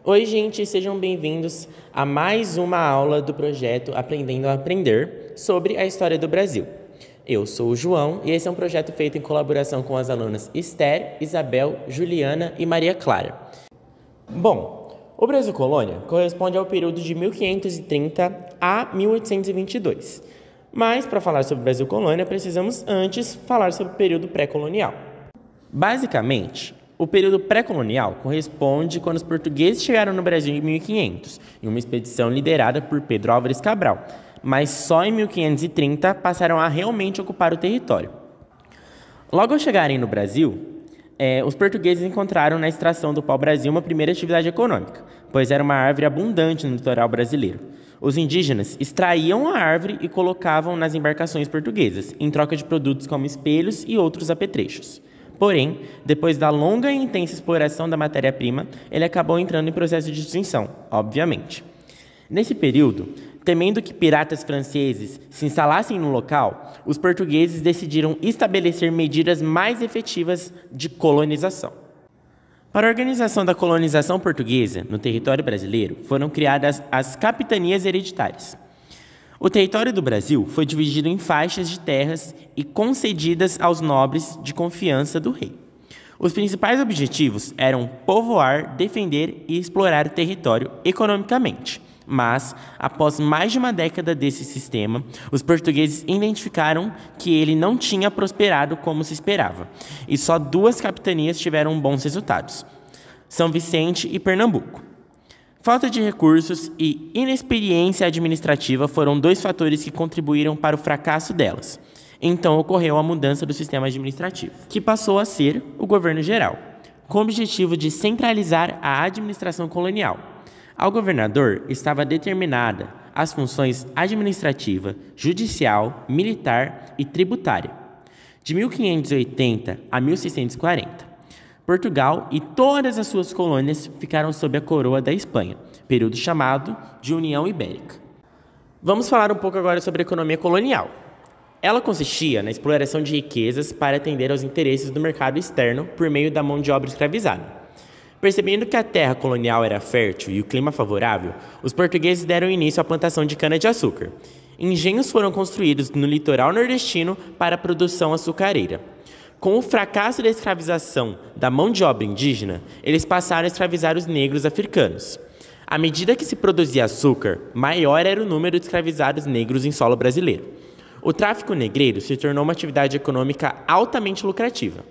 Oi, gente, sejam bem-vindos a mais uma aula do projeto Aprendendo a Aprender sobre a história do Brasil. Eu sou o João e esse é um projeto feito em colaboração com as alunas Esther, Isabel, Juliana e Maria Clara. Bom, o Brasil Colônia corresponde ao período de 1530 a 1822. Mas, para falar sobre o Brasil Colônia, precisamos antes falar sobre o período pré-colonial. Basicamente, o período pré-colonial corresponde quando os portugueses chegaram no Brasil em 1500, em uma expedição liderada por Pedro Álvares Cabral, mas só em 1530 passaram a realmente ocupar o território. Logo ao chegarem no Brasil, os portugueses encontraram na extração do pau-brasil uma primeira atividade econômica, pois era uma árvore abundante no litoral brasileiro. Os indígenas extraíam a árvore e colocavam nas embarcações portuguesas, em troca de produtos como espelhos e outros apetrechos. Porém, depois da longa e intensa exploração da matéria-prima, ele acabou entrando em processo de extinção, obviamente. Nesse período, temendo que piratas franceses se instalassem no local, os portugueses decidiram estabelecer medidas mais efetivas de colonização. Para a organização da colonização portuguesa no território brasileiro, foram criadas as capitanias hereditárias. O território do Brasil foi dividido em faixas de terras e concedidas aos nobres de confiança do rei. Os principais objetivos eram povoar, defender e explorar o território economicamente. Mas, após mais de uma década desse sistema, os portugueses identificaram que ele não tinha prosperado como se esperava, e só duas capitanias tiveram bons resultados: São Vicente e Pernambuco. Falta de recursos e inexperiência administrativa foram dois fatores que contribuíram para o fracasso delas. Então ocorreu a mudança do sistema administrativo, que passou a ser o governo geral, com o objetivo de centralizar a administração colonial. Ao governador estava determinada as funções administrativa, judicial, militar e tributária. De 1580 a 1640. Portugal e todas as suas colônias ficaram sob a coroa da Espanha, período chamado de União Ibérica. Vamos falar um pouco agora sobre a economia colonial. Ela consistia na exploração de riquezas para atender aos interesses do mercado externo por meio da mão de obra escravizada. Percebendo que a terra colonial era fértil e o clima favorável, os portugueses deram início à plantação de cana-de-açúcar. Engenhos foram construídos no litoral nordestino para a produção açucareira. Com o fracasso da escravização da mão de obra indígena, eles passaram a escravizar os negros africanos. À medida que se produzia açúcar, maior era o número de escravizados negros em solo brasileiro. O tráfico negreiro se tornou uma atividade econômica altamente lucrativa.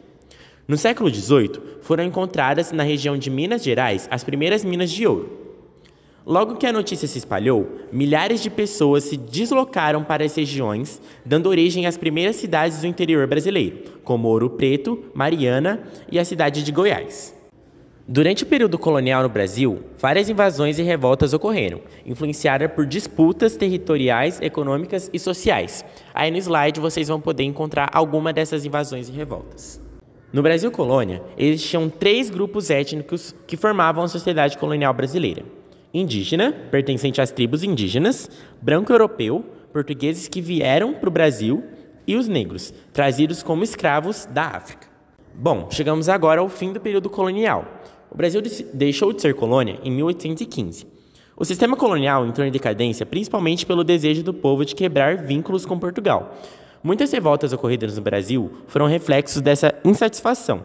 No século XVIII, foram encontradas na região de Minas Gerais as primeiras minas de ouro. Logo que a notícia se espalhou, milhares de pessoas se deslocaram para as regiões, dando origem às primeiras cidades do interior brasileiro, como Ouro Preto, Mariana e a cidade de Goiás. Durante o período colonial no Brasil, várias invasões e revoltas ocorreram, influenciadas por disputas territoriais, econômicas e sociais. Aí no slide vocês vão poder encontrar alguma dessas invasões e revoltas. No Brasil Colônia, existiam 3 grupos étnicos que formavam a sociedade colonial brasileira: indígena, pertencente às tribos indígenas; branco europeu, portugueses que vieram para o Brasil; e os negros, trazidos como escravos da África. Bom, chegamos agora ao fim do período colonial. O Brasil deixou de ser colônia em 1815. O sistema colonial entrou em decadência principalmente pelo desejo do povo de quebrar vínculos com Portugal. Muitas revoltas ocorridas no Brasil foram reflexos dessa insatisfação,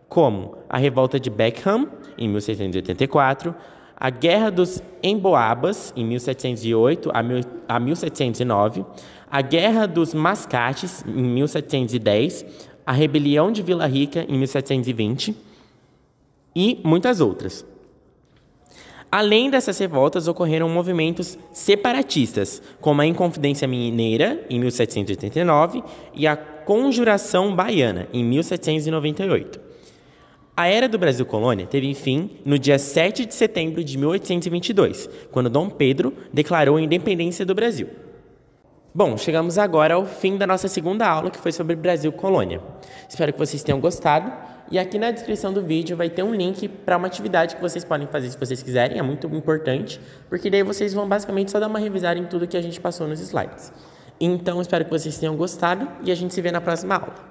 como a Revolta de Beckham, em 1684, a Guerra dos Emboabas, em 1708 a 1709, a Guerra dos Mascates, em 1710, a Rebelião de Vila Rica, em 1720, e muitas outras. Além dessas revoltas, ocorreram movimentos separatistas, como a Inconfidência Mineira, em 1789, e a Conjuração Baiana, em 1798. A Era do Brasil Colônia teve fim no dia 7 de setembro de 1822, quando Dom Pedro declarou a independência do Brasil. Bom, chegamos agora ao fim da nossa segunda aula, que foi sobre Brasil Colônia. Espero que vocês tenham gostado. E aqui na descrição do vídeo vai ter um link para uma atividade que vocês podem fazer se vocês quiserem. É muito importante, porque daí vocês vão basicamente só dar uma revisada em tudo que a gente passou nos slides. Então, espero que vocês tenham gostado e a gente se vê na próxima aula.